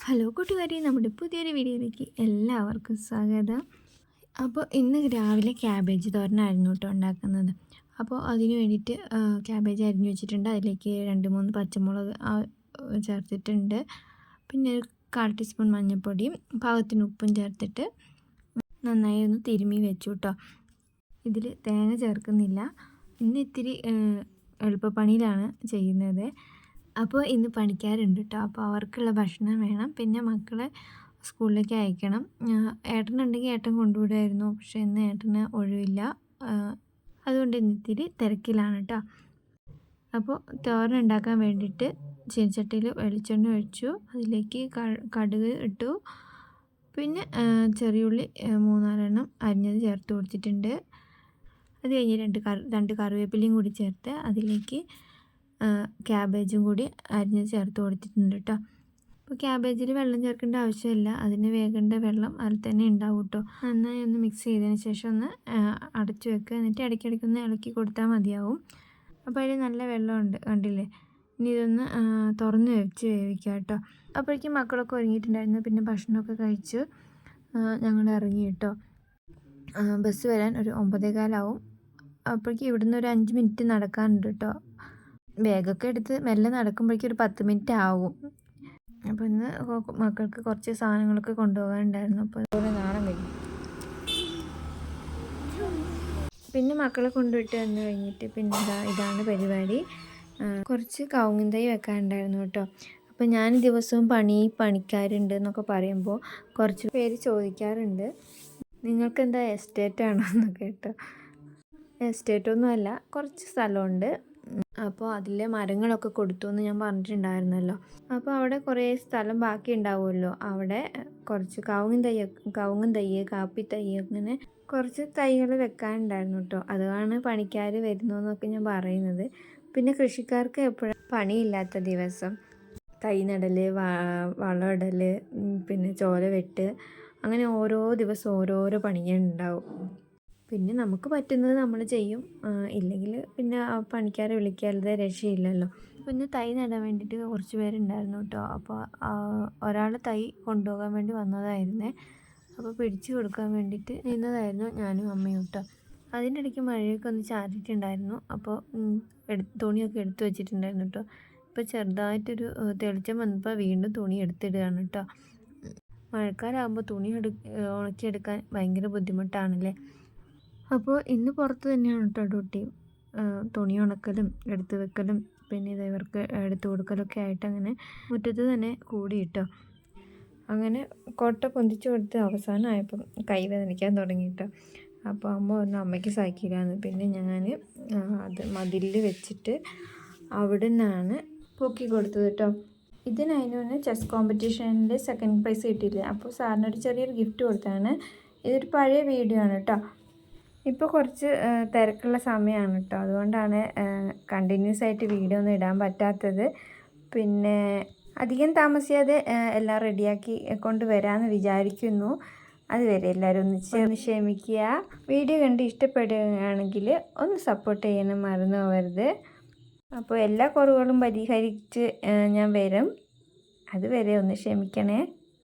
Hello കൂട്ടുകാരി, നമ്മുടെ പുതിയൊരു വീഡിയോയിലേക്ക് എല്ലാവർക്കും സ്വാഗതം. അപ്പോൾ ഇന്ന് രാവിലെ ക്യാബേജ് തോരനായിരുന്നു കേട്ടോ ഉണ്ടാക്കുന്നത്. അപ്പോൾ അതിന് വേണ്ടിയിട്ട് ക്യാബേജ് അരിഞ്ഞു വെച്ചിട്ടുണ്ട്. അതിലേക്ക് 2-3 പച്ചമുളക് ചേർത്തിട്ടുണ്ട്. പിന്നെ 1/4 ടീസ്പൂൺ മഞ്ഞൾപ്പൊടിയും പാകത്തിന് ഉപ്പും ചേർത്തിട്ട് നന്നായി ഒന്ന് തിരുമ്മി വെച്ചു കേട്ടോ. ഇതിൽ തേങ്ങ ചേർക്കുന്നില്ല. ഇന്ന് ഇത്തിരി എളുപ്പപ്പണിയിലാണ് ചെയ്യുന്നത്. അപ്പോൾ ഇന്ന് പണിക്കാരുണ്ട് കേട്ടോ. അപ്പോൾ അവർക്കുള്ള ഭക്ഷണം വേണം. പിന്നെ മക്കളെ സ്കൂളിലേക്ക് അയക്കണം. ഏട്ടനുണ്ടെങ്കിൽ ഏട്ടൻ കൊണ്ടുവിടുമായിരുന്നു. പക്ഷേ ഇന്ന് ഏട്ടന് ഒഴിവില്ല. അതുകൊണ്ട് ഇന്ന് ഇത്തിരി തിരക്കിലാണ് കേട്ടോ. അപ്പോൾ തോരൻ ഉണ്ടാക്കാൻ വേണ്ടിയിട്ട് ചീനച്ചട്ടിയിൽ വെളിച്ചെണ്ണ ഒഴിച്ചു. അതിലേക്ക് കടുക് ഇട്ടു. പിന്നെ ചെറിയുള്ളി 3-4 അരിഞ്ഞത് ചേർത്ത് കൊടുത്തിട്ടുണ്ട്. അത് കഴിഞ്ഞ് 2 കറിവേപ്പിലയും കൂടി ചേർത്ത് അതിലേക്ക് ക്യാബേജും കൂടി അരിഞ്ഞ് ചേർത്ത് കൊടുത്തിട്ടുണ്ട് കേട്ടോ. അപ്പോൾ ക്യാബേജിൽ വെള്ളം ചേർക്കേണ്ട ആവശ്യമില്ല. അതിന് വേകേണ്ട വെള്ളം അതിൽ തന്നെ ഉണ്ടാവും കേട്ടോ. നന്നായി ഒന്ന് മിക്സ് ചെയ്തതിന് ശേഷം ഒന്ന് അടച്ചു വെക്കുക. എന്നിട്ട് ഇടയ്ക്കിടയ്ക്കൊന്ന് ഇളക്കി കൊടുത്താൽ മതിയാവും. അപ്പോൾ അതിൽ നല്ല വെള്ളമുണ്ട്, കണ്ടില്ലേ. ഇനി ഇതൊന്ന് തുറന്ന് വെച്ച് വേവിക്കുക കേട്ടോ. അപ്പോഴേക്കും മക്കളൊക്കെ ഒരുങ്ങിയിട്ടുണ്ടായിരുന്നു. പിന്നെ ഭക്ഷണമൊക്കെ കഴിച്ച് ഞങ്ങൾ ഇറങ്ങി കേട്ടോ. ബസ് വരാൻ ഒരു 9:15 അപ്പോഴേക്കും ഇവിടുന്ന് ഒരു 5 മിനിറ്റ് നടക്കാനുണ്ട് കേട്ടോ. ബാഗൊക്കെ എടുത്ത് മെല്ലെ നടക്കുമ്പോഴേക്കും ഒരു 10 മിനിറ്റ് ആവും. അപ്പോൾ ഇന്ന് മക്കൾക്ക് കുറച്ച് സാധനങ്ങളൊക്കെ കൊണ്ടുപോകാനുണ്ടായിരുന്നു. അപ്പോൾ അതുപോലെ നാളെ വരും. പിന്നെ മക്കളെ കൊണ്ടുവിട്ട് വന്ന് കഴിഞ്ഞിട്ട് പിന്നെ ഇതാണ് പരിപാടി. കുറച്ച് കവുങ്ങിൻ തൈ വെക്കാനുണ്ടായിരുന്നു കേട്ടോ. അപ്പോൾ ഞാൻ ദിവസവും പണിക്കാരുണ്ട് എന്നൊക്കെ പറയുമ്പോൾ കുറച്ച് പേര് ചോദിക്കാറുണ്ട്, നിങ്ങൾക്കെന്താ എസ്റ്റേറ്റാണോ എന്നൊക്കെ കേട്ടോ. എസ്റ്റേറ്റൊന്നുമല്ല, കുറച്ച് സ്ഥലമുണ്ട്. അപ്പോൾ അതിലെ മരങ്ങളൊക്കെ കൊടുത്തു എന്ന് ഞാൻ പറഞ്ഞിട്ടുണ്ടായിരുന്നല്ലോ. അപ്പോൾ അവിടെ കുറേ സ്ഥലം ബാക്കി ഉണ്ടാവുമല്ലോ. അവിടെ കുറച്ച് കവുങ്ങും തൈ, കാപ്പി തൈ, അങ്ങനെ കുറച്ച് തൈകൾ വെക്കാനുണ്ടായിരുന്നു കേട്ടോ. അതാണ് പണിക്കാർ വരുന്നു എന്നൊക്കെ ഞാൻ പറയുന്നത്. പിന്നെ കൃഷിക്കാർക്ക് എപ്പോഴും പണിയില്ലാത്ത ദിവസം തൈ നടൽ, വളമിടൽ, പിന്നെ ചോല വെട്ട്, അങ്ങനെ ഓരോ ദിവസം ഓരോരോ പണിയുണ്ടാവും. പിന്നെ നമുക്ക് പറ്റുന്നത് നമ്മൾ ചെയ്യും. ഇല്ലെങ്കിൽ പിന്നെ പണിക്കാരെ വിളിക്കാതെ രക്ഷയില്ലല്ലോ. പിന്നെ തൈ നടാൻ വേണ്ടിയിട്ട് കുറച്ച് പേരുണ്ടായിരുന്നു കേട്ടോ. അപ്പോൾ ഒരാൾ തൈ കൊണ്ടുപോകാൻ വേണ്ടി വന്നതായിരുന്നേ. അപ്പോൾ പിടിച്ചു കൊടുക്കാൻ വേണ്ടിയിട്ട് നിന്നതായിരുന്നു ഞാനും അമ്മയും കേട്ടോ. അതിൻ്റെ ഇടയ്ക്ക് മഴയൊക്കെ ഒന്ന് ചാറിയിട്ടുണ്ടായിരുന്നു. അപ്പോൾ തുണിയൊക്കെ എടുത്തു വെച്ചിട്ടുണ്ടായിരുന്നു കേട്ടോ. ഇപ്പോൾ ചെറുതായിട്ടൊരു തെളിച്ചം വന്നപ്പോൾ വീണ്ടും തുണി എടുത്തിടുകയാണ് കേട്ടോ. മഴക്കാലമാകുമ്പോൾ തുണി ഉണക്കിയെടുക്കാൻ ഭയങ്കര ബുദ്ധിമുട്ടാണല്ലേ. അപ്പോൾ ഇന്ന് പുറത്ത് തന്നെയാണ് കേട്ടോ ഡ്യൂട്ടി. തുണി ഉണക്കലും എടുത്ത് വെക്കലും പിന്നെ ഇവർക്ക് എടുത്തു കൊടുക്കലൊക്കെ ആയിട്ട് അങ്ങനെ മുറ്റത്ത് തന്നെ കൂടി കേട്ടോ. അങ്ങനെ കൊട്ട പൊന്തിച്ചു കൊടുത്ത് അവസാനമായപ്പം കൈ വേദനിക്കാൻ തുടങ്ങി കേട്ടോ. അപ്പോൾ അമ്മ പറഞ്ഞു അമ്മയ്ക്ക് സഹിക്കില്ലാന്ന്. പിന്നെ ഞാൻ അത് മതിലിൽ വെച്ചിട്ട് അവിടെ നിന്നാണ് പൊക്കി കൊടുത്തത് കേട്ടോ. ഇതിനതിന് ചെസ് കോമ്പറ്റീഷനിൽ 2nd പ്രൈസ് കിട്ടിയില്ലേ. അപ്പോൾ സാറിനൊരു ചെറിയൊരു ഗിഫ്റ്റ് കൊടുത്താണ്. ഇതൊരു പഴയ വീഡിയോ ആണ് കേട്ടോ. ഇപ്പോൾ കുറച്ച് തിരക്കുള്ള സമയമാണ് കേട്ടോ. അതുകൊണ്ടാണ് കണ്ടിന്യൂസ് ആയിട്ട് വീഡിയോ ഒന്നും ഇടാൻ പറ്റാത്തത്. പിന്നെ അധികം താമസിയാതെ എല്ലാം റെഡിയാക്കി കൊണ്ടുവരാമെന്ന് വിചാരിക്കുന്നു. അതുവരെ എല്ലാവരും ഒന്ന് ക്ഷമിക്കുക. വീഡിയോ കണ്ട് ഇഷ്ടപ്പെടുകയാണെങ്കിൽ ഒന്ന് സപ്പോർട്ട് ചെയ്യാനും മറന്നു പോകരുത്. അപ്പോൾ എല്ലാ കുറവുകളും പരിഹരിച്ച് ഞാൻ വരും. അതുവരെ ഒന്ന് ക്ഷമിക്കണേ.